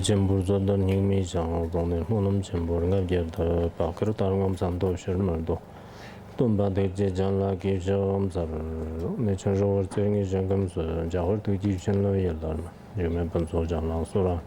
Jimburzoda Ningmi Zhang Zongde Monum Jimbur Ngabjeta Bakar Tarangam Santo Shirmando Tumba de Janla Gijam Zar Nature Rover Tang Jangam Jahor to Gijin Loyalan. You remember Sojan Sura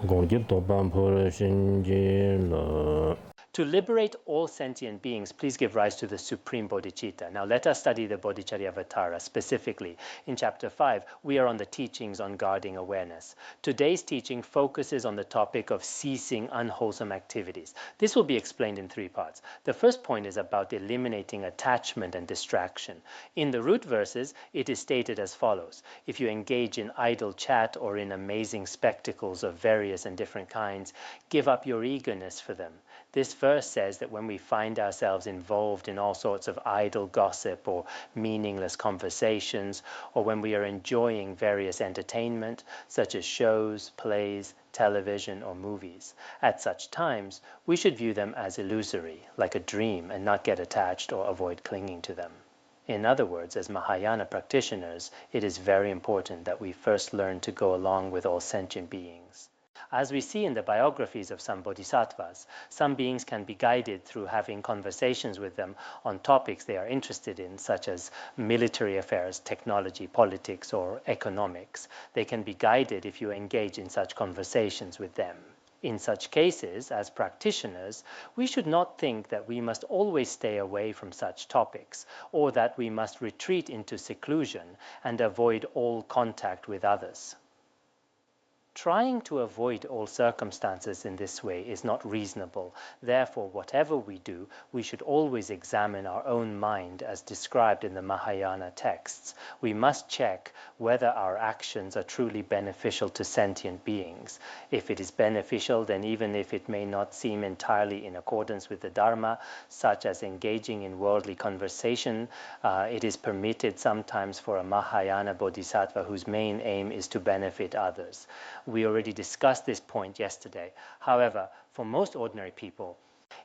Gongit Toban Pura Shinji. To liberate all sentient beings, please give rise to the Supreme Bodhicitta. Now let us study the Bodhicharyavatara specifically. In Chapter 5, we are on the teachings on guarding awareness. Today's teaching focuses on the topic of ceasing unwholesome activities. This will be explained in 3 parts. The first point is about eliminating attachment and distraction. In the root verses, it is stated as follows. If you engage in idle chat or in amazing spectacles of various and different kinds, give up your eagerness for them. This verse says that when we find ourselves involved in all sorts of idle gossip or meaningless conversations, or when we are enjoying various entertainment, such as shows, plays, television, or movies, at such times, we should view them as illusory, like a dream, and not get attached or avoid clinging to them. In other words, as Mahayana practitioners, it is very important that we first learn to go along with all sentient beings. As we see in the biographies of some bodhisattvas, some beings can be guided through having conversations with them on topics they are interested in, such as military affairs, technology, politics, or economics. They can be guided if you engage in such conversations with them. In such cases, as practitioners, we should not think that we must always stay away from such topics, or that we must retreat into seclusion and avoid all contact with others. Trying to avoid all circumstances in this way is not reasonable. Therefore, whatever we do, we should always examine our own mind as described in the Mahayana texts. We must check whether our actions are truly beneficial to sentient beings. If it is beneficial, then even if it may not seem entirely in accordance with the Dharma, such as engaging in worldly conversation, it is permitted sometimes for a Mahayana bodhisattva whose main aim is to benefit others. We already discussed this point yesterday. However, for most ordinary people,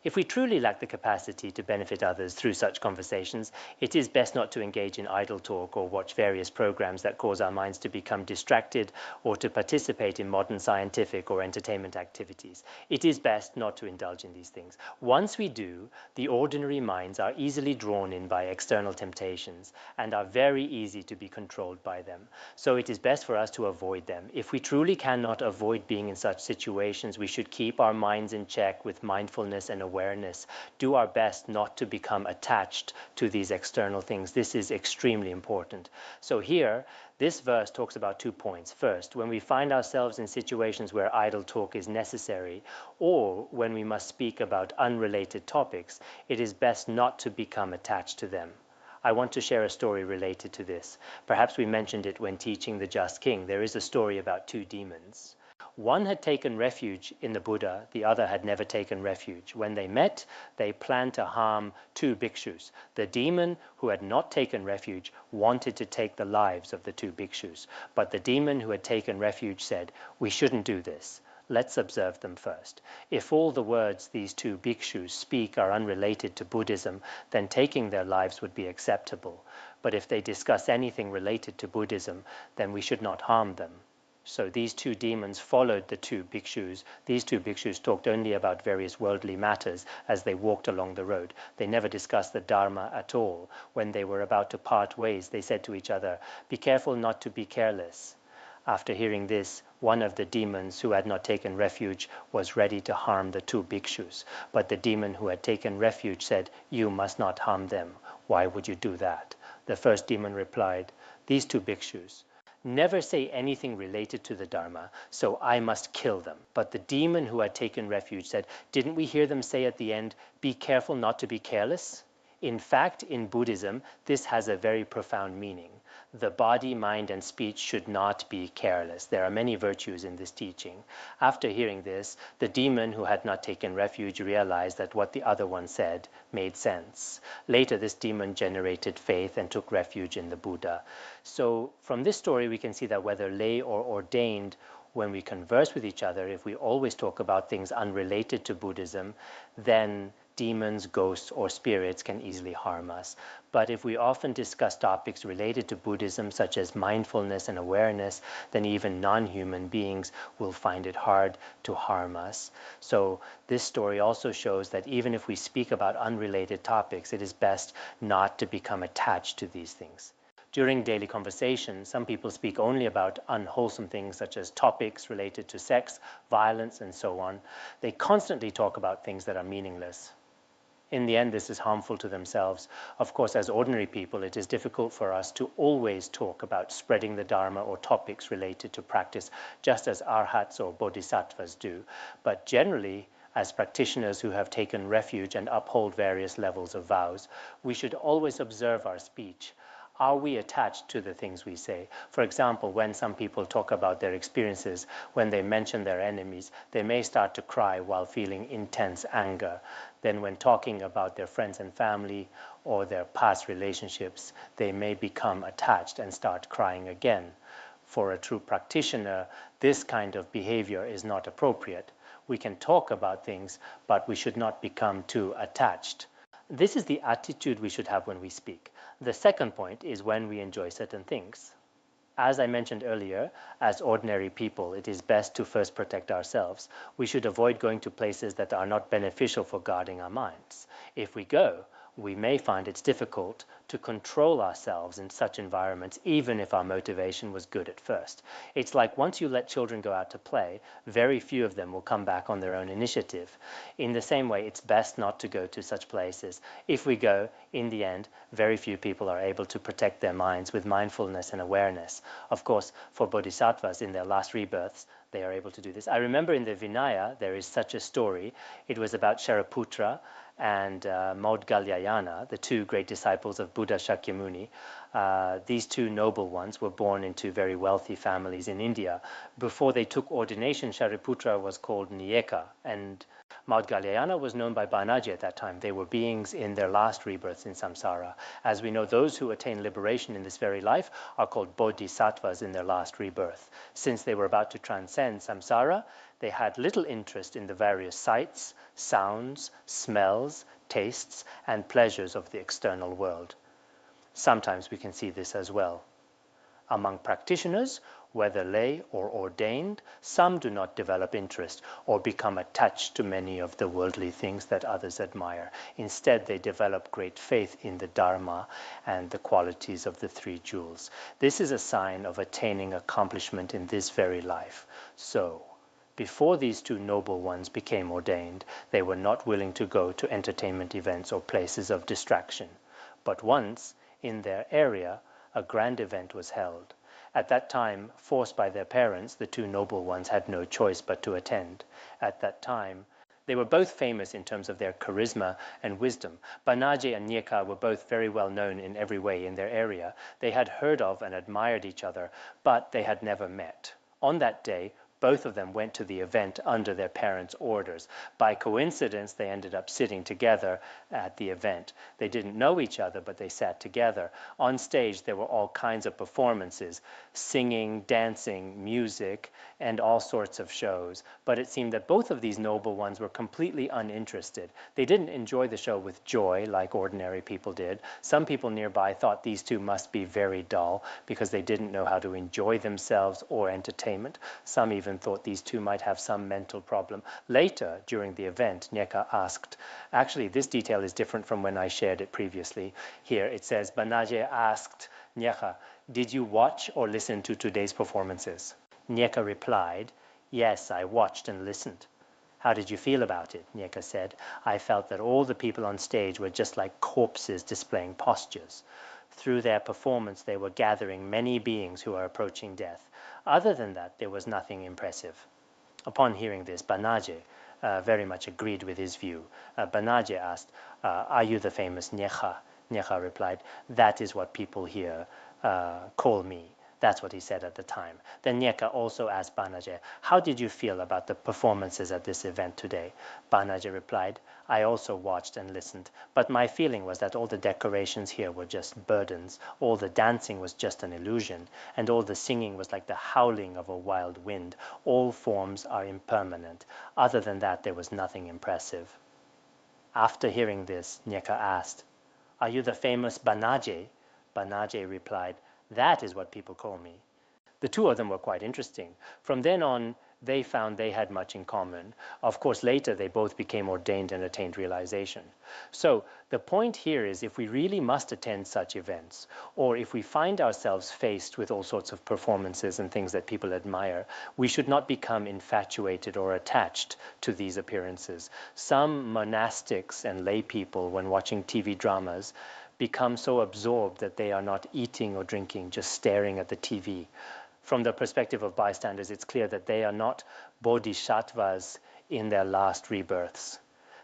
if we truly lack the capacity to benefit others through such conversations, it is best not to engage in idle talk or watch various programs that cause our minds to become distracted or to participate in modern scientific or entertainment activities. It is best not to indulge in these things. Once we do, the ordinary minds are easily drawn in by external temptations and are very easy to be controlled by them. So it is best for us to avoid them. If we truly cannot avoid being in such situations, we should keep our minds in check with mindfulness and awareness, do our best not to become attached to these external things. This is extremely important. So here, this verse talks about 2 points. First, when we find ourselves in situations where idle talk is necessary, or when we must speak about unrelated topics, it is best not to become attached to them. I want to share a story related to this. Perhaps we mentioned it when teaching the Just King. There is a story about 2 demons. One had taken refuge in the Buddha, the other had never taken refuge. When they met, they planned to harm 2 bhikshus. The demon who had not taken refuge wanted to take the lives of the 2 bhikshus, but the demon who had taken refuge said, "We shouldn't do this. Let's observe them first. If all the words these 2 bhikshus speak are unrelated to Buddhism, then taking their lives would be acceptable. But if they discuss anything related to Buddhism, then we should not harm them." So these 2 demons followed the 2 bhikshus. These 2 bhikshus talked only about various worldly matters as they walked along the road. They never discussed the Dharma at all. When they were about to part ways, they said to each other, "Be careful not to be careless." After hearing this, one of the demons who had not taken refuge was ready to harm the 2 bhikshus. But the demon who had taken refuge said, "You must not harm them. Why would you do that?" The first demon replied, "These 2 bhikshus never say anything related to the Dharma, so I must kill them." But the demon who had taken refuge said, "Didn't we hear them say at the end, 'Be careful not to be careless'?" In fact, in Buddhism, this has a very profound meaning. The body, mind, and speech should not be careless. There are many virtues in this teaching. After hearing this, the demon who had not taken refuge realized that what the other one said made sense. Later, this demon generated faith and took refuge in the Buddha. So from this story, we can see that whether lay or ordained, when we converse with each other, if we always talk about things unrelated to Buddhism, then demons, ghosts, or spirits can easily harm us. But if we often discuss topics related to Buddhism, such as mindfulness and awareness, then even non-human beings will find it hard to harm us. So this story also shows that even if we speak about unrelated topics, it is best not to become attached to these things. During daily conversation, some people speak only about unwholesome things such as topics related to sex, violence, and so on. They constantly talk about things that are meaningless. In the end, this is harmful to themselves. Of course, as ordinary people, it is difficult for us to always talk about spreading the Dharma or topics related to practice, just as arhats or bodhisattvas do. But generally, as practitioners who have taken refuge and uphold various levels of vows, we should always observe our speech. Are we attached to the things we say? For example, when some people talk about their experiences, when they mention their enemies, they may start to cry while feeling intense anger. Then when talking about their friends and family or their past relationships, they may become attached and start crying again. For a true practitioner, this kind of behavior is not appropriate. We can talk about things, but we should not become too attached. This is the attitude we should have when we speak. The second point is when we enjoy certain things. As I mentioned earlier, as ordinary people, it is best to first protect ourselves. We should avoid going to places that are not beneficial for guarding our minds. If we go, we may find it's difficult to control ourselves in such environments, even if our motivation was good at first. It's like once you let children go out to play, very few of them will come back on their own initiative. In the same way, it's best not to go to such places. If we go, in the end, very few people are able to protect their minds with mindfulness and awareness. Of course, for bodhisattvas in their last rebirths, they are able to do this. I remember in the Vinaya, there is such a story. It was about Shariputra and Maudgalyayana, the two great disciples of Buddha Shakyamuni. These two noble ones were born into very wealthy families in India. Before they took ordination, Shariputra was called Niyeka, and Maudgalyayana was known by Banaji at that time. They were beings in their last rebirths in samsara. As we know, those who attain liberation in this very life are called bodhisattvas in their last rebirth. Since they were about to transcend samsara, they had little interest in the various sights, sounds, smells, tastes, and pleasures of the external world. Sometimes we can see this as well. Among practitioners, whether lay or ordained, some do not develop interest or become attached to many of the worldly things that others admire. Instead, they develop great faith in the Dharma and the qualities of the three jewels. This is a sign of attaining accomplishment in this very life. So, before these two noble ones became ordained, they were not willing to go to entertainment events or places of distraction. But once, in their area, a grand event was held. At that time, forced by their parents, the two noble ones had no choice but to attend. At that time, they were both famous in terms of their charisma and wisdom. Banaji and Nyeka were both very well known in every way in their area. They had heard of and admired each other, but they had never met. On that day, both of them went to the event under their parents' orders. By coincidence, they ended up sitting together at the event. They didn't know each other, but they sat together. On stage, there were all kinds of performances, singing, dancing, music, and all sorts of shows. But it seemed that both of these noble ones were completely uninterested. They didn't enjoy the show with joy like ordinary people did. Some people nearby thought these two must be very dull because they didn't know how to enjoy themselves or entertainment. Some even thought these two might have some mental problem. Later, during the event, Nyeka asked, actually this detail is different from when I shared it previously. Here it says, Banaje asked Nyeka, did you watch or listen to today's performances? Nyeka replied, yes, I watched and listened. How did you feel about it? Nyeka said, I felt that all the people on stage were just like corpses displaying postures. Through their performance, they were gathering many beings who are approaching death. Other than that, there was nothing impressive. Upon hearing this, Banaje very much agreed with his view. Banaje asked, are you the famous Nyeka? Nyeka replied, that is what people here call me. That's what he said at the time. Then Nyeka also asked Banaje, how did you feel about the performances at this event today? Banaje replied, I also watched and listened, but my feeling was that all the decorations here were just burdens, all the dancing was just an illusion, and all the singing was like the howling of a wild wind. All forms are impermanent. Other than that, there was nothing impressive. After hearing this, Nyeka asked, "Are you the famous Banaje?" Banaje replied, "That is what people call me." The two of them were quite interesting. From then on, they found they had much in common. Of course, later they both became ordained and attained realization. So the point here is, if we really must attend such events, or if we find ourselves faced with all sorts of performances and things that people admire, we should not become infatuated or attached to these appearances. Some monastics and lay people, when watching TV dramas, become so absorbed that they are not eating or drinking, just staring at the TV. From the perspective of bystanders, it's clear that they are not bodhisattvas in their last rebirths.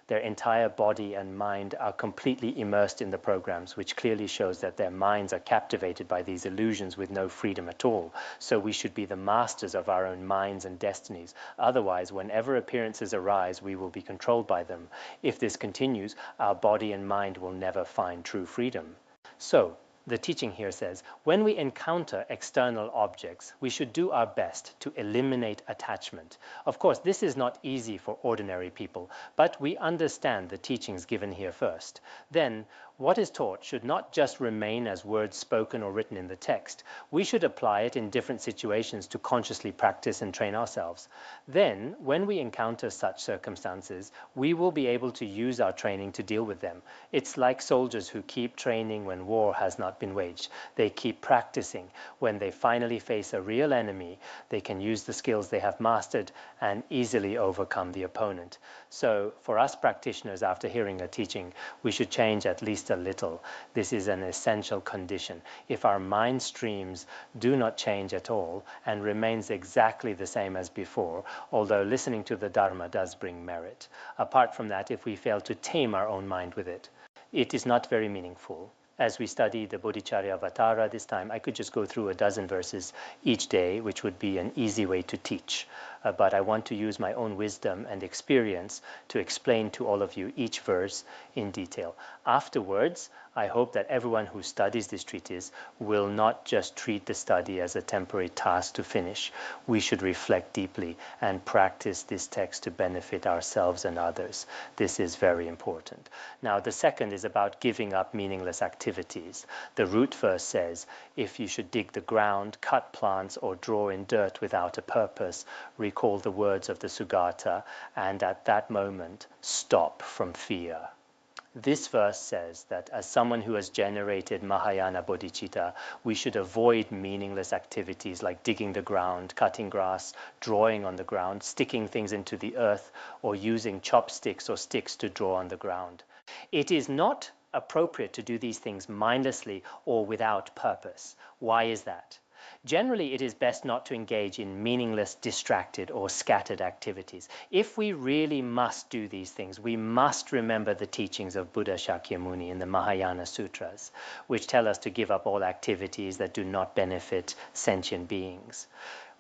Their entire body and mind are completely immersed in the programs, which clearly shows that their minds are captivated by these illusions with no freedom at all. So we should be the masters of our own minds and destinies. Otherwise, whenever appearances arise, we will be controlled by them. If this continues, our body and mind will never find true freedom. So, the teaching here says, when we encounter external objects, we should do our best to eliminate attachment. Of course, this is not easy for ordinary people, but we understand the teachings given here first. Then, what is taught should not just remain as words spoken or written in the text. We should apply it in different situations to consciously practice and train ourselves. Then, when we encounter such circumstances, we will be able to use our training to deal with them. It's like soldiers who keep training when war has not been waged. They keep practicing. When they finally face a real enemy, they can use the skills they have mastered and easily overcome the opponent. So, for us practitioners, after hearing a teaching, we should change at least a little. This is an essential condition. If our mind streams do not change at all and remains exactly the same as before, although listening to the Dharma does bring merit, apart from that, if we fail to tame our own mind with it, it is not very meaningful. As we study the Bodhicharyavatara this time, I could just go through a dozen verses each day, which would be an easy way to teach. But I want to use my own wisdom and experience to explain to all of you each verse in detail. Afterwards, I hope that everyone who studies this treatise will not just treat the study as a temporary task to finish. We should reflect deeply and practice this text to benefit ourselves and others. This is very important. Now, the second is about giving up meaningless activities. The root verse says, if you should dig the ground, cut plants, or draw in dirt without a purpose, recall the words of the Sugata, and at that moment, stop from fear. This verse says that as someone who has generated Mahayana bodhicitta, we should avoid meaningless activities like digging the ground, cutting grass, drawing on the ground, sticking things into the earth, or using chopsticks or sticks to draw on the ground. It is not appropriate to do these things mindlessly or without purpose. Why is that? Generally, it is best not to engage in meaningless, distracted, or scattered activities. If we really must do these things, we must remember the teachings of Buddha Shakyamuni in the Mahayana Sutras, which tell us to give up all activities that do not benefit sentient beings.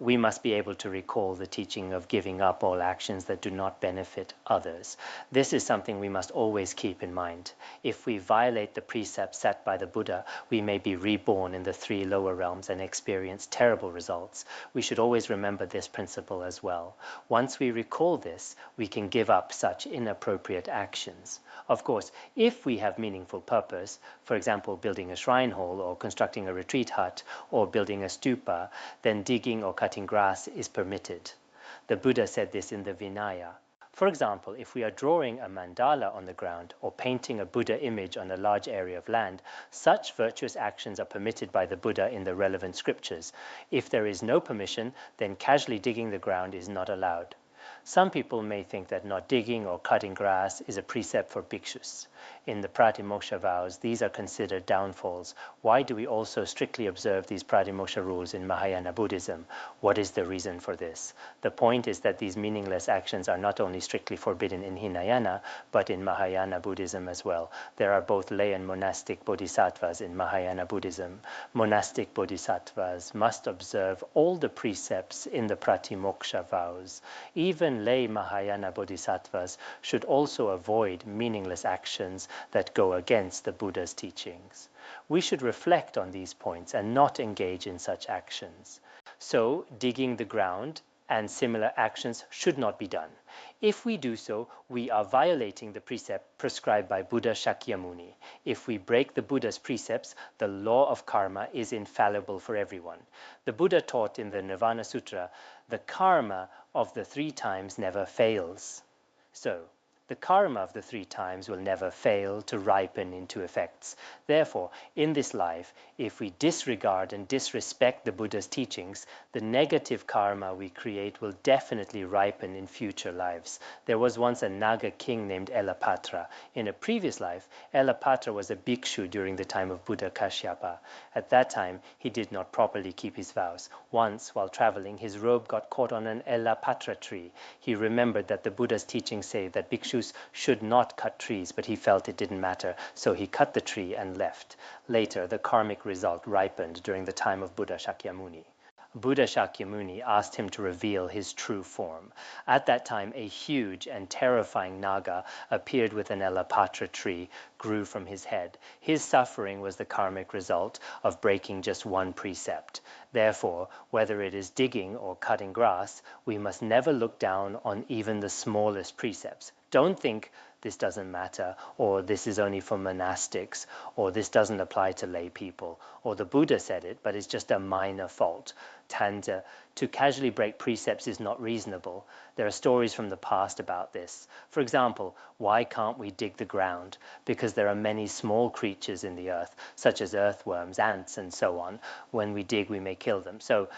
We must be able to recall the teaching of giving up all actions that do not benefit others. This is something we must always keep in mind. If we violate the precepts set by the Buddha, we may be reborn in the 3 lower realms and experience terrible results. We should always remember this principle as well. Once we recall this, we can give up such inappropriate actions. Of course, if we have meaningful purpose, for example, building a shrine hall or constructing a retreat hut or building a stupa, then digging or cutting grass is permitted. The Buddha said this in the Vinaya. For example, if we are drawing a mandala on the ground or painting a Buddha image on a large area of land, such virtuous actions are permitted by the Buddha in the relevant scriptures. If there is no permission, then casually digging the ground is not allowed. Some people may think that not digging or cutting grass is a precept for bhikshus. In the Pratimoksha vows, these are considered downfalls. Why do we also strictly observe these Pratimoksha rules in Mahayana Buddhism? What is the reason for this? The point is that these meaningless actions are not only strictly forbidden in Hinayana, but in Mahayana Buddhism as well. There are both lay and monastic bodhisattvas in Mahayana Buddhism. Monastic bodhisattvas must observe all the precepts in the Pratimoksha vows. Even lay Mahayana bodhisattvas should also avoid meaningless actions that go against the Buddha's teachings. We should reflect on these points and not engage in such actions. So, digging the ground and similar actions should not be done. If we do so, we are violating the precept prescribed by Buddha Shakyamuni. If we break the Buddha's precepts, the law of karma is infallible for everyone. The Buddha taught in the Nirvana Sutra, the karma of the 3 times never fails. So, the karma of the 3 times will never fail to ripen into effects. Therefore, in this life, if we disregard and disrespect the Buddha's teachings, the negative karma we create will definitely ripen in future lives. There was once a Naga king named Elapatra. In a previous life, Elapatra was a bhikshu during the time of Buddha Kashyapa. At that time, he did not properly keep his vows. Once, while traveling, his robe got caught on an Elapatra tree. He remembered that the Buddha's teachings say that bhikshus should not cut trees, but he felt it didn't matter, so he cut the tree and left. Later, the karmic result ripened during the time of Buddha Shakyamuni. Buddha Shakyamuni asked him to reveal his true form. At that time, a huge and terrifying Naga appeared with an Elapatra tree, grew from his head. His suffering was the karmic result of breaking just one precept. Therefore, whether it is digging or cutting grass, we must never look down on even the smallest precepts. Don't think this doesn't matter, or this is only for monastics, or this doesn't apply to lay people, or the Buddha said it, but it's just a minor fault. To casually break precepts is not reasonable. There are stories from the past about this. For example, why can't we dig the ground? Because there are many small creatures in the earth, such as earthworms, ants, and so on. When we dig, we may kill them. So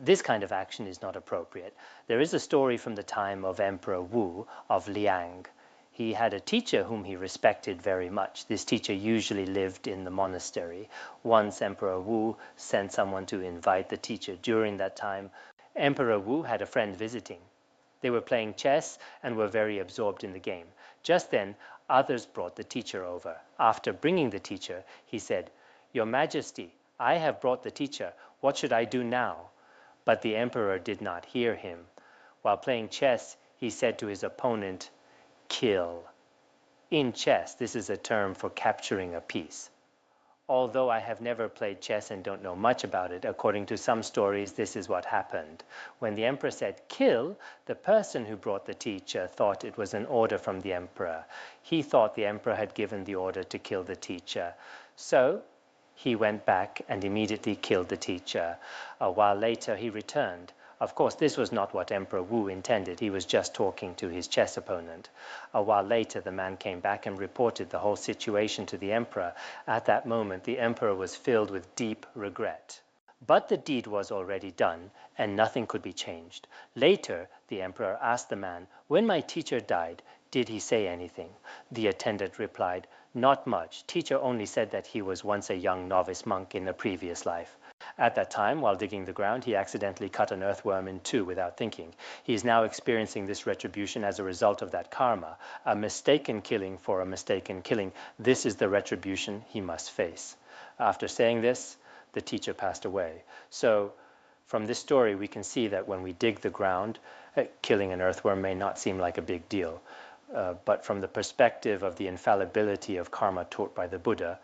this kind of action is not appropriate. There is a story from the time of Emperor Wu of Liang. He had a teacher whom he respected very much. This teacher usually lived in the monastery. Once Emperor Wu sent someone to invite the teacher. During that time, Emperor Wu had a friend visiting. They were playing chess and were very absorbed in the game. Just then, others brought the teacher over. After bringing the teacher, he said, "Your Majesty, I have brought the teacher. What should I do now?" But the emperor did not hear him. While playing chess, he said to his opponent, "Kill." In chess, this is a term for capturing a piece. Although I have never played chess and don't know much about it, according to some stories, this is what happened. When the emperor said "kill," the person who brought the teacher thought it was an order from the emperor. He thought the emperor had given the order to kill the teacher. So he went back and immediately killed the teacher. A while later, he returned. Of course, this was not what Emperor Wu intended. He was just talking to his chess opponent. A while later, the man came back and reported the whole situation to the emperor. At that moment, the emperor was filled with deep regret. But the deed was already done, and nothing could be changed. Later, the emperor asked the man, "When my teacher died, did he say anything?" The attendant replied, "Not much. Teacher only said that he was once a young novice monk in a previous life. At that time, while digging the ground, he accidentally cut an earthworm in 2 without thinking. He is now experiencing this retribution as a result of that karma, a mistaken killing for a mistaken killing. This is the retribution he must face." After saying this, the teacher passed away. So, from this story, we can see that when we dig the ground, killing an earthworm may not seem like a big deal. But from the perspective of the infallibility of karma taught by the Buddha,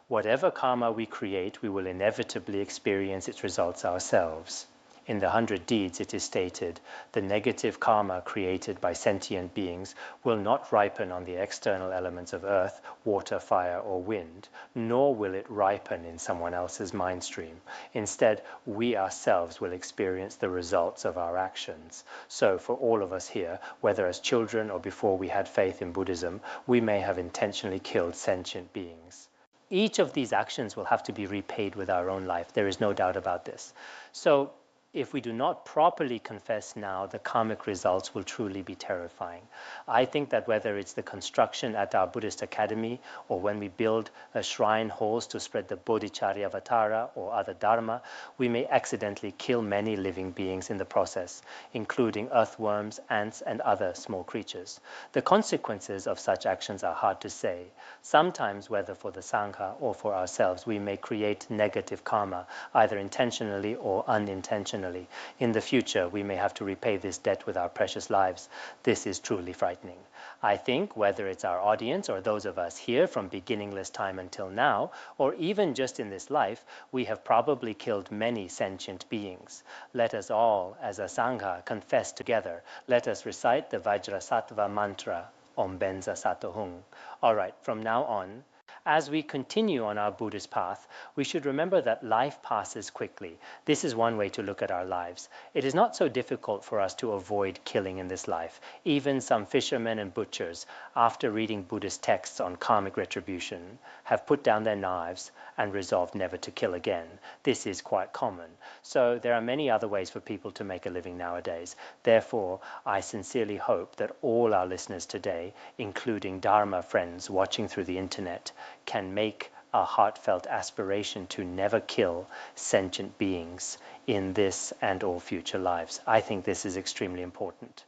whatever karma we create, we will inevitably experience its results ourselves. In the 100 Deeds, it is stated, the negative karma created by sentient beings will not ripen on the external elements of earth, water, fire, or wind, nor will it ripen in someone else's mind stream. Instead, we ourselves will experience the results of our actions. So, for all of us here, whether as children or before we had faith in Buddhism, we may have intentionally killed sentient beings. Each of these actions will have to be repaid with our own life. There is no doubt about this. So, if we do not properly confess now, the karmic results will truly be terrifying. I think that whether it's the construction at our Buddhist academy or when we build shrine halls to spread the Bodhisattva or other dharma, we may accidentally kill many living beings in the process, including earthworms, ants, and other small creatures. The consequences of such actions are hard to say. Sometimes, whether for the Sangha or for ourselves, we may create negative karma, either intentionally or unintentionally, unintentionally. In the future, we may have to repay this debt with our precious lives. This is truly frightening. I think whether it's our audience or those of us here from beginningless time until now, or even just in this life, we have probably killed many sentient beings. Let us all, as a Sangha, confess together. Let us recite the Vajrasattva mantra, Om Benza Satohung. All right, from now on, as we continue on our Buddhist path, we should remember that life passes quickly. This is one way to look at our lives. It is not so difficult for us to avoid killing in this life. Even some fishermen and butchers, after reading Buddhist texts on karmic retribution, have put down their knives and resolved never to kill again. This is quite common. So there are many other ways for people to make a living nowadays. Therefore, I sincerely hope that all our listeners today, including Dharma friends watching through the internet, can make a heartfelt aspiration to never kill sentient beings in this and all future lives. I think this is extremely important.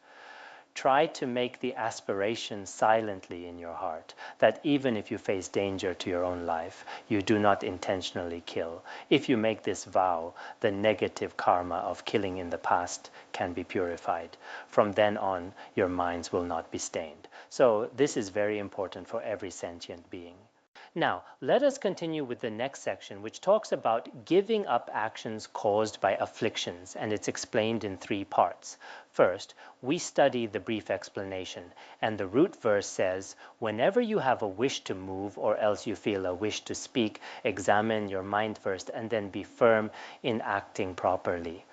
Try to make the aspiration silently in your heart, that even if you face danger to your own life, you do not intentionally kill. If you make this vow, the negative karma of killing in the past can be purified. From then on, your minds will not be stained. So this is very important for every sentient being. Now, let us continue with the next section, which talks about giving up actions caused by afflictions, and it's explained in 3 parts. First, we study the brief explanation, and the root verse says, whenever you have a wish to move or else you feel a wish to speak, examine your mind first and then be firm in acting properly.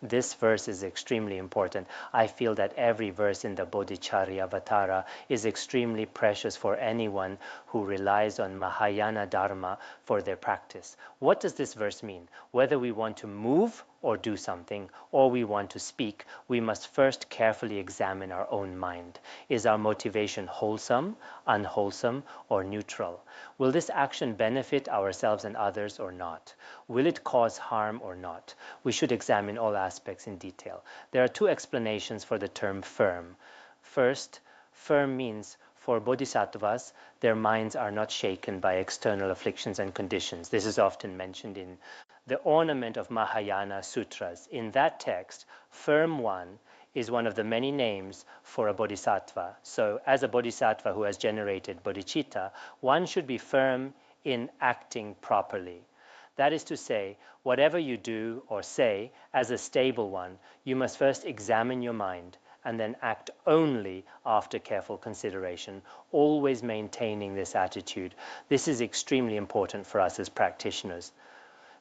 This verse is extremely important. I feel that every verse in the Bodhicharyavatara is extremely precious for anyone who relies on Mahayana Dharma for their practice. What does this verse mean? Whether we want to move or do something, or we want to speak, we must first carefully examine our own mind. Is our motivation wholesome, unwholesome, or neutral? Will this action benefit ourselves and others or not? Will it cause harm or not? We should examine all aspects in detail. There are 2 explanations for the term firm. First, firm means for bodhisattvas, their minds are not shaken by external afflictions and conditions. This is often mentioned in the ornament of Mahayana sutras. In that text, firm one is one of the many names for a bodhisattva. So as a bodhisattva who has generated bodhicitta, one should be firm in acting properly. That is to say, whatever you do or say as a stable one, you must first examine your mind and then act only after careful consideration, always maintaining this attitude. This is extremely important for us as practitioners.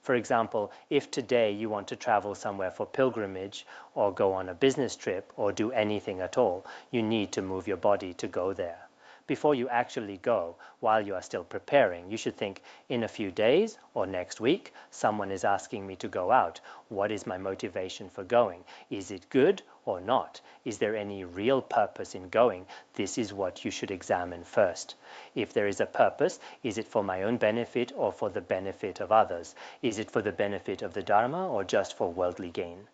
For example, if today you want to travel somewhere for pilgrimage or go on a business trip or do anything at all, you need to move your body to go there. Before you actually go, while you are still preparing, you should think, in a few days or next week, someone is asking me to go out. What is my motivation for going? Is it good or not? Is there any real purpose in going? This is what you should examine first. If there is a purpose, is it for my own benefit or for the benefit of others? Is it for the benefit of the Dharma or just for worldly gain?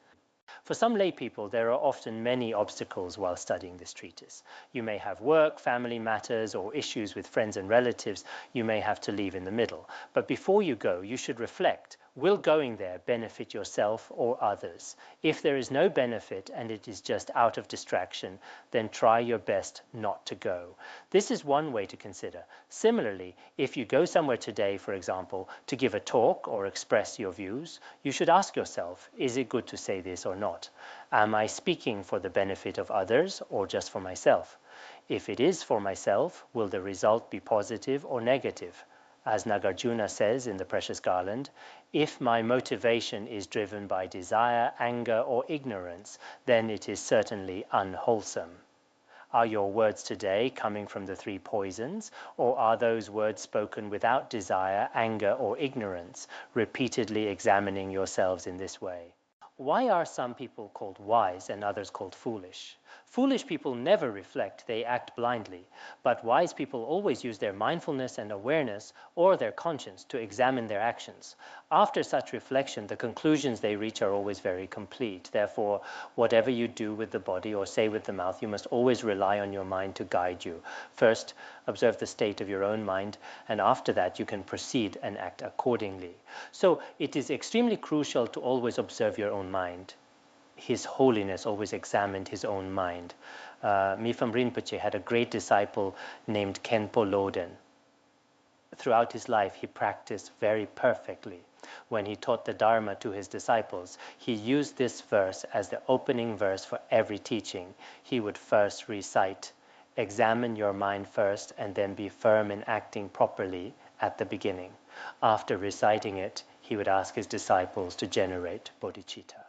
For some lay people, there are often many obstacles while studying this treatise. You may have work, family matters, or issues with friends and relatives you may have to leave in the middle. But before you go, you should reflect, will going there benefit yourself or others? If there is no benefit and it is just out of distraction, then try your best not to go. This is one way to consider. Similarly, if you go somewhere today, for example, to give a talk or express your views, you should ask yourself, is it good to say this or not? Am I speaking for the benefit of others or just for myself? If it is for myself, will the result be positive or negative? As Nagarjuna says in the Precious Garland, if my motivation is driven by desire, anger, or ignorance, then it is certainly unwholesome. Are your words today coming from the 3 poisons, or are those words spoken without desire, anger, or ignorance, repeatedly examining yourselves in this way? Why are some people called wise and others called foolish? Foolish people never reflect, they act blindly, but wise people always use their mindfulness and awareness or their conscience to examine their actions. After such reflection, the conclusions they reach are always very complete. Therefore, whatever you do with the body or say with the mouth, you must always rely on your mind to guide you. First, observe the state of your own mind, and after that, you can proceed and act accordingly. So, it is extremely crucial to always observe your own mind. His Holiness always examined his own mind. Mifam Rinpoche had a great disciple named Khenpo Loden. Throughout his life, he practiced very perfectly. When he taught the Dharma to his disciples, he used this verse as the opening verse for every teaching. He would first recite, "Examine your mind first and then be firm in acting properly," at the beginning. After reciting it, he would ask his disciples to generate bodhicitta.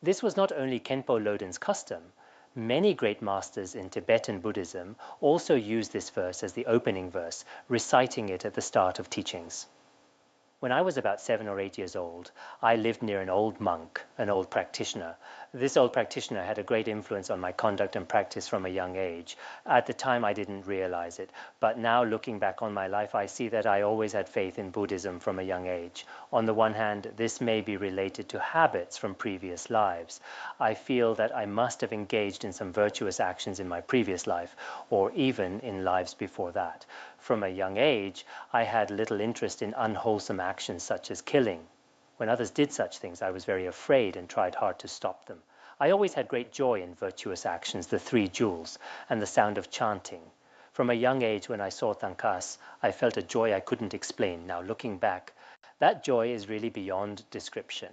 This was not only Khenpo Loden's custom. Many great masters in Tibetan Buddhism also use this verse as the opening verse, reciting it at the start of teachings. When I was about 7 or 8 years old, I lived near an old monk, an old practitioner. This old practitioner had a great influence on my conduct and practice from a young age. At the time, I didn't realize it, but now looking back on my life, I see that I always had faith in Buddhism from a young age. On the one hand, this may be related to habits from previous lives. I feel that I must have engaged in some virtuous actions in my previous life, or even in lives before that. From a young age, I had little interest in unwholesome actions such as killing. When others did such things, I was very afraid and tried hard to stop them. I always had great joy in virtuous actions, the 3 jewels, and the sound of chanting. From a young age, when I saw Tangkas, I felt a joy I couldn't explain. Now, looking back, that joy is really beyond description.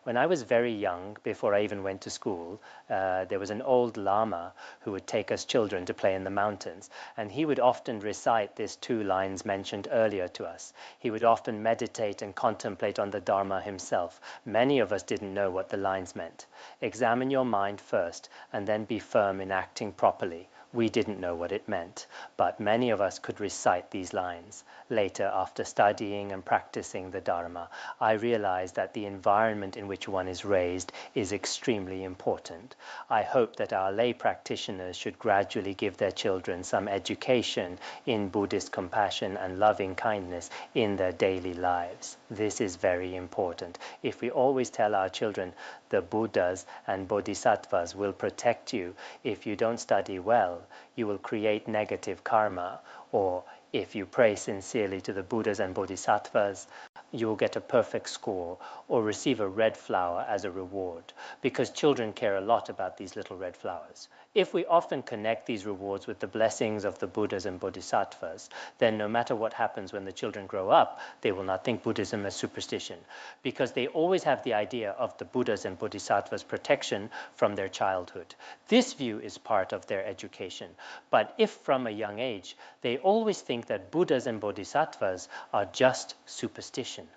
When I was very young, before I even went to school, there was an old lama who would take us children to play in the mountains, and he would often recite these 2 lines mentioned earlier to us. He would often meditate and contemplate on the Dharma himself. Many of us didn't know what the lines meant. Examine your mind first, and then be firm in acting properly. We didn't know what it meant, but many of us could recite these lines. Later, after studying and practicing the Dharma, I realized that the environment in which one is raised is extremely important. I hope that our lay practitioners should gradually give their children some education in Buddhist compassion and loving kindness in their daily lives. This is very important. If we always tell our children, the Buddhas and Bodhisattvas will protect you, if you don't study well, you will create negative karma, or if you pray sincerely to the Buddhas and Bodhisattvas, you will get a perfect score or receive a red flower as a reward, because children care a lot about these little red flowers. If we often connect these rewards with the blessings of the Buddhas and Bodhisattvas, then no matter what happens when the children grow up, they will not think Buddhism as superstition, because they always have the idea of the Buddhas and Bodhisattvas' protection from their childhood. This view is part of their education. But if from a young age, they always think that Buddhas and Bodhisattvas are just superstition,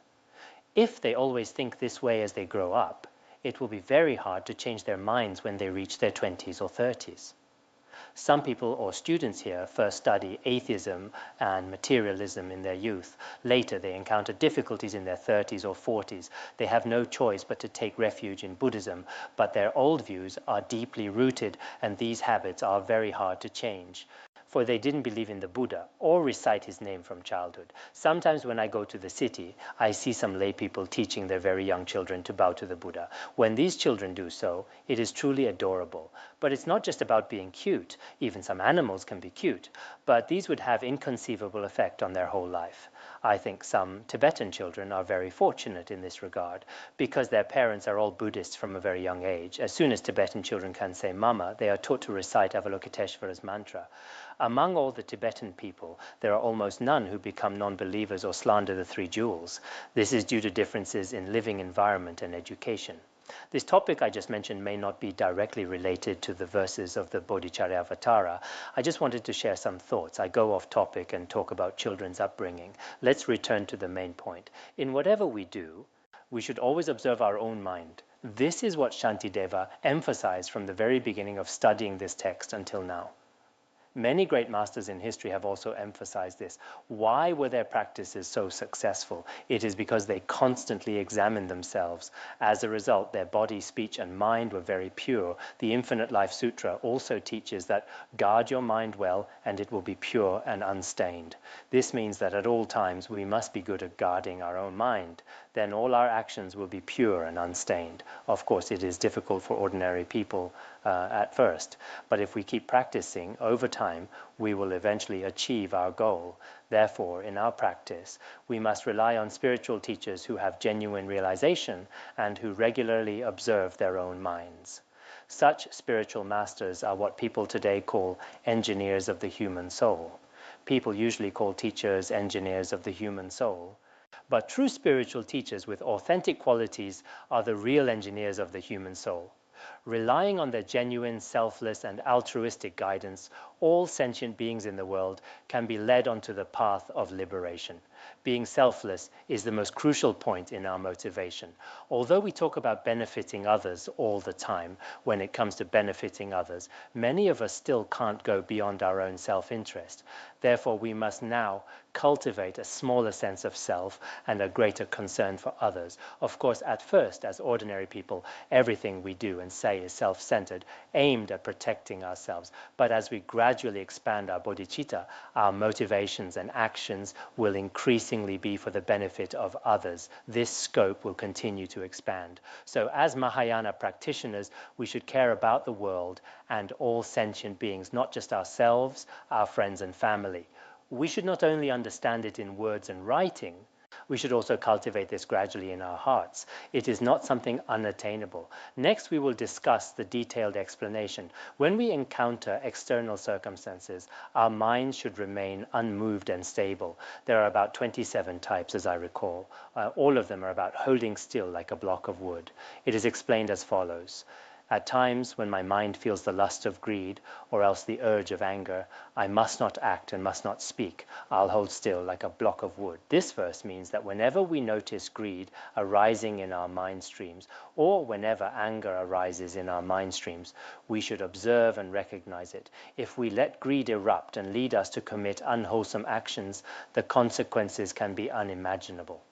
if they always think this way as they grow up, it will be very hard to change their minds when they reach their 20s or 30s. Some people or students here first study atheism and materialism in their youth. Later, they encounter difficulties in their 30s or 40s. They have no choice but to take refuge in Buddhism, but their old views are deeply rooted, and these habits are very hard to change. For they didn't believe in the Buddha or recite his name from childhood. Sometimes when I go to the city, I see some lay people teaching their very young children to bow to the Buddha. When these children do so, it is truly adorable. But it's not just about being cute. Even some animals can be cute. But these would have inconceivable effect on their whole life. I think some Tibetan children are very fortunate in this regard, because their parents are all Buddhists from a very young age. As soon as Tibetan children can say mama, they are taught to recite Avalokiteshvara's mantra. Among all the Tibetan people, there are almost none who become non-believers or slander the 3 jewels. This is due to differences in living environment and education. This topic I just mentioned may not be directly related to the verses of the Bodhicharyavatara. I just wanted to share some thoughts. I go off topic and talk about children's upbringing. Let's return to the main point. In whatever we do, we should always observe our own mind. This is what Shantideva emphasized from the very beginning of studying this text until now. Many great masters in history have also emphasized this. Why were their practices so successful? It is because they constantly examined themselves. As a result, their body, speech, and mind were very pure. The Infinite Life Sutra also teaches that guard your mind well and it will be pure and unstained. This means that at all times we must be good at guarding our own mind. Then all our actions will be pure and unstained. Of course, it is difficult for ordinary people at first, but if we keep practicing over time, we will eventually achieve our goal. Therefore, in our practice, we must rely on spiritual teachers who have genuine realization and who regularly observe their own minds. Such spiritual masters are what people today call engineers of the human soul. People usually call teachers engineers of the human soul. But true spiritual teachers with authentic qualities are the real engineers of the human soul. Relying on their genuine, selfless, and altruistic guidance, all sentient beings in the world can be led onto the path of liberation. Being selfless is the most crucial point in our motivation. Although we talk about benefiting others all the time, when it comes to benefiting others, many of us still can't go beyond our own self-interest. Therefore, we must now cultivate a smaller sense of self and a greater concern for others. Of course, at first, as ordinary people, everything we do and say is self-centered, aimed at protecting ourselves. But as we gradually expand our bodhicitta, our motivations and actions will increasingly be for the benefit of others. This scope will continue to expand. So as Mahayana practitioners, we should care about the world and all sentient beings, not just ourselves, our friends and family. We should not only understand it in words and writing, we should also cultivate this gradually in our hearts. It is not something unattainable. Next, we will discuss the detailed explanation. When we encounter external circumstances, our minds should remain unmoved and stable. There are about 27 types, as I recall. All of them are about holding still like a block of wood. It is explained as follows. At times, when my mind feels the lust of greed, or else the urge of anger, I must not act and must not speak. I'll hold still like a block of wood. This verse means that whenever we notice greed arising in our mind streams, or whenever anger arises in our mind streams, we should observe and recognize it. If we let greed erupt and lead us to commit unwholesome actions, the consequences can be unimaginable.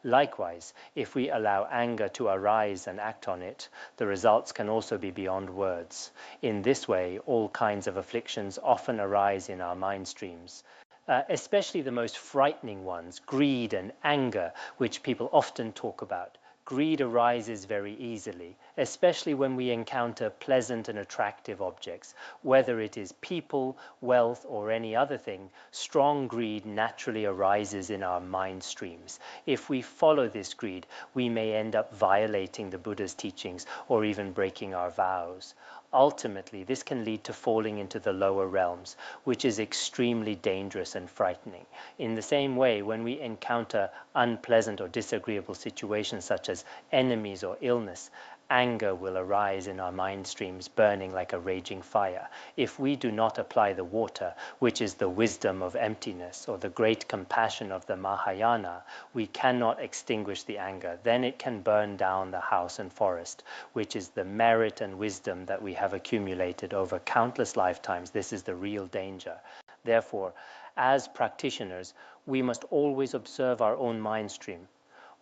Likewise, if we allow anger to arise and act on it, the results can also be beyond words. In this way, all kinds of afflictions often arise in our mind streams, especially the most frightening ones, greed and anger, which people often talk about. Greed arises very easily, especially when we encounter pleasant and attractive objects. Whether it is people, wealth, or any other thing, strong greed naturally arises in our mind streams. If we follow this greed, we may end up violating the Buddha's teachings or even breaking our vows. Ultimately, this can lead to falling into the lower realms, which is extremely dangerous and frightening. In the same way, when we encounter unpleasant or disagreeable situations such as enemies or illness, anger will arise in our mind streams, burning like a raging fire. If we do not apply the water, which is the wisdom of emptiness or the great compassion of the Mahayana, we cannot extinguish the anger. Then it can burn down the house and forest, which is the merit and wisdom that we have accumulated over countless lifetimes. This is the real danger. Therefore, as practitioners, we must always observe our own mind stream.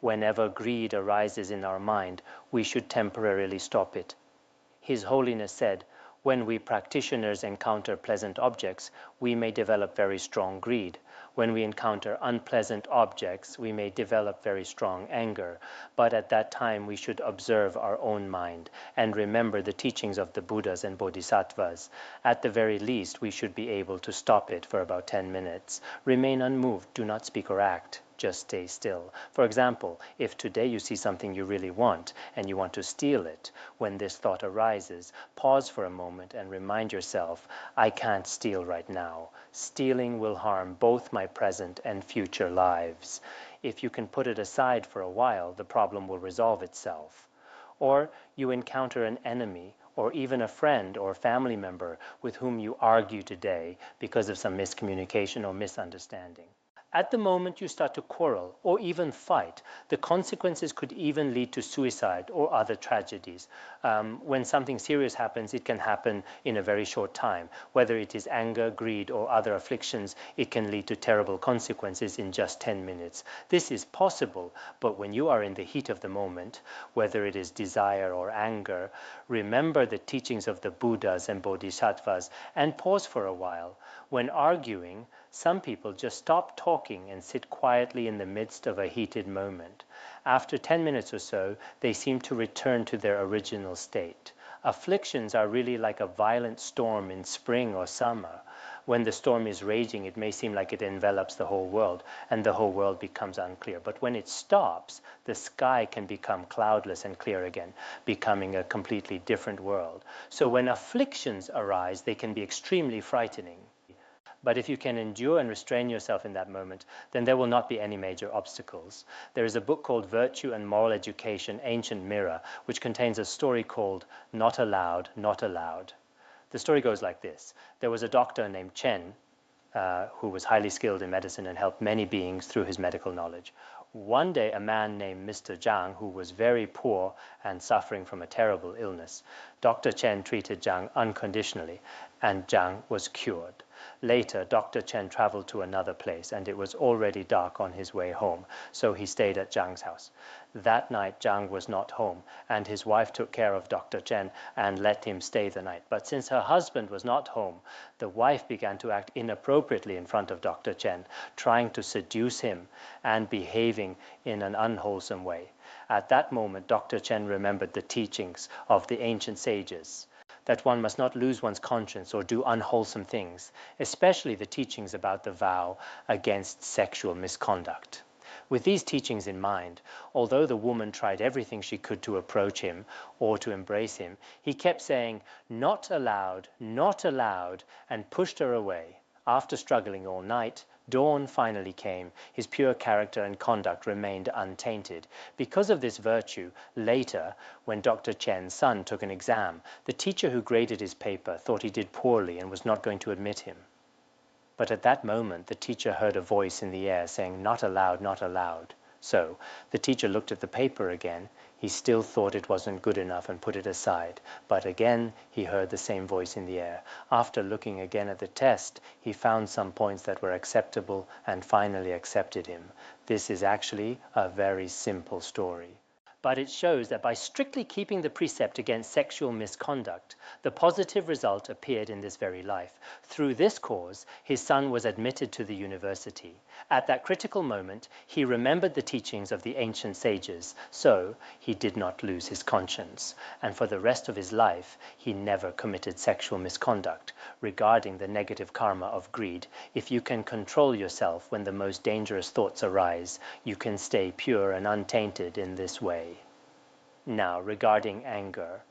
Whenever greed arises in our mind, we should temporarily stop it. His Holiness said, when we practitioners encounter pleasant objects, we may develop very strong greed. When we encounter unpleasant objects, we may develop very strong anger. But at that time, we should observe our own mind and remember the teachings of the Buddhas and Bodhisattvas. At the very least, we should be able to stop it for about 10 minutes. Remain unmoved, do not speak or act. Just stay still. For example, if today you see something you really want and you want to steal it, when this thought arises, pause for a moment and remind yourself, I can't steal right now. Stealing will harm both my present and future lives. If you can put it aside for a while, the problem will resolve itself. Or you encounter an enemy or even a friend or family member with whom you argue today because of some miscommunication or misunderstanding. At the moment you start to quarrel or even fight, the consequences could even lead to suicide or other tragedies. When something serious happens, it can happen in a very short time. Whether it is anger, greed, or other afflictions, it can lead to terrible consequences in just 10 minutes. This is possible, but when you are in the heat of the moment, whether it is desire or anger, remember the teachings of the Buddhas and Bodhisattvas and pause for a while. When arguing, some people just stop talking and sit quietly in the midst of a heated moment. After 10 minutes or so, they seem to return to their original state. Afflictions are really like a violent storm in spring or summer. When the storm is raging, it may seem like it envelops the whole world, and the whole world becomes unclear. But when it stops, the sky can become cloudless and clear again, becoming a completely different world. So when afflictions arise, they can be extremely frightening. But if you can endure and restrain yourself in that moment, then there will not be any major obstacles. There is a book called Virtue and Moral Education, Ancient Mirror, which contains a story called Not Allowed, Not Allowed. The story goes like this. There was a doctor named Chen who was highly skilled in medicine and helped many beings through his medical knowledge. One day, a man named Mr. Zhang, who was very poor and suffering from a terrible illness, Dr. Chen treated Zhang unconditionally, and Zhang was cured. Later, Dr. Chen traveled to another place, and it was already dark on his way home, so he stayed at Zhang's house. That night, Zhang was not home, and his wife took care of Dr. Chen and let him stay the night. But since her husband was not home, the wife began to act inappropriately in front of Dr. Chen, trying to seduce him and behaving in an unwholesome way. At that moment, Dr. Chen remembered the teachings of the ancient sages, that one must not lose one's conscience or do unwholesome things, especially the teachings about the vow against sexual misconduct. With these teachings in mind, although the woman tried everything she could to approach him or to embrace him, he kept saying, "Not allowed, not allowed," and pushed her away. After struggling all night, dawn finally came. His pure character and conduct remained untainted. Because of this virtue, later, when Dr. Chen's son took an exam, the teacher who graded his paper thought he did poorly and was not going to admit him. But at that moment, the teacher heard a voice in the air saying, "Not allowed, not allowed." So the teacher looked at the paper again. He still thought it wasn't good enough and put it aside. But again, he heard the same voice in the air. After looking again at the test, he found some points that were acceptable and finally accepted him. This is actually a very simple story. But it shows that by strictly keeping the precept against sexual misconduct, the positive result appeared in this very life. Through this cause, his son was admitted to the university. At that critical moment, he remembered the teachings of the ancient sages, so he did not lose his conscience. And for the rest of his life, he never committed sexual misconduct. Regarding the negative karma of greed, if you can control yourself when the most dangerous thoughts arise, you can stay pure and untainted in this way. Now, regarding anger,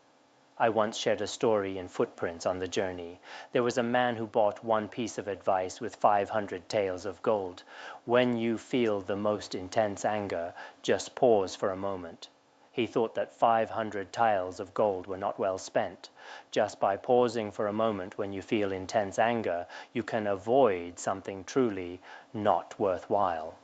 I once shared a story in Footprints on the Journey. There was a man who bought one piece of advice with 500 taels of gold. When you feel the most intense anger, just pause for a moment. He thought that 500 taels of gold were not well spent. Just by pausing for a moment when you feel intense anger, you can avoid something truly not worthwhile.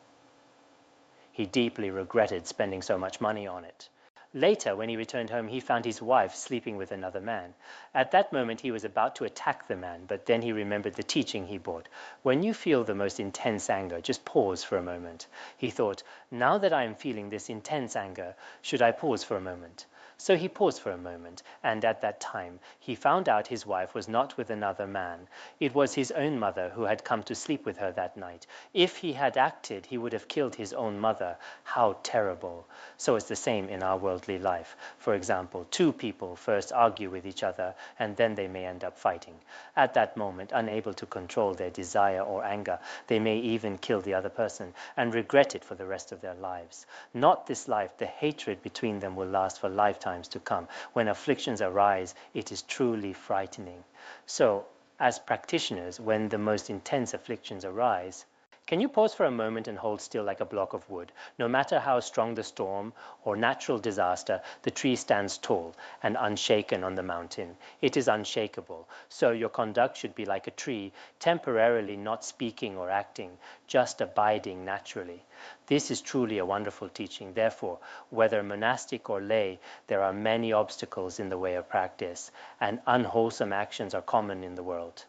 He deeply regretted spending so much money on it. Later, when he returned home, he found his wife sleeping with another man. At that moment, he was about to attack the man, but then he remembered the teaching he bought. When you feel the most intense anger, just pause for a moment. He thought, now that I am feeling this intense anger, should I pause for a moment? So he paused for a moment, and at that time, he found out his wife was not with another man. It was his own mother who had come to sleep with her that night. If he had acted, he would have killed his own mother. How terrible. So it's the same in our worldly life. For example, two people first argue with each other, and then they may end up fighting. At that moment, unable to control their desire or anger, they may even kill the other person and regret it for the rest of their lives. Not this life, the hatred between them will last for lifetimes to come. When afflictions arise, it is truly frightening. So, as practitioners, when the most intense afflictions arise, Can you pause for a moment and hold still like a block of wood? No matter how strong the storm or natural disaster, the tree stands tall and unshaken on the mountain. It is unshakable. So your conduct should be like a tree, temporarily not speaking or acting, just abiding naturally. This is truly a wonderful teaching. Therefore, whether monastic or lay, there are many obstacles in the way of practice, and unwholesome actions are common in the world.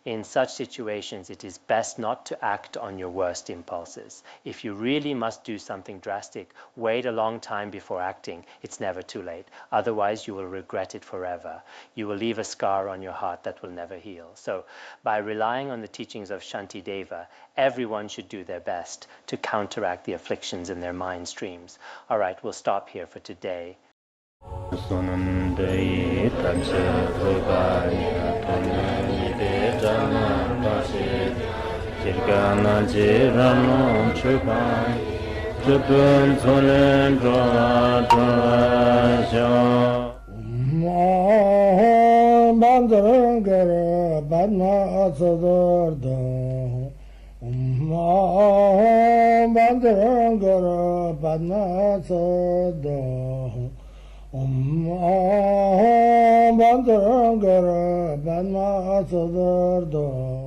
In such situations, it is best not to act on your worst impulses. If you really must do something drastic, wait a long time before acting. It's never too late. Otherwise, you will regret it forever. You will leave a scar on your heart that will never heal. So, by relying on the teachings of Shantideva, everyone should do their best to counteract the afflictions in their mind streams. All right, we'll stop here for today. Om Bandara Banma Sadar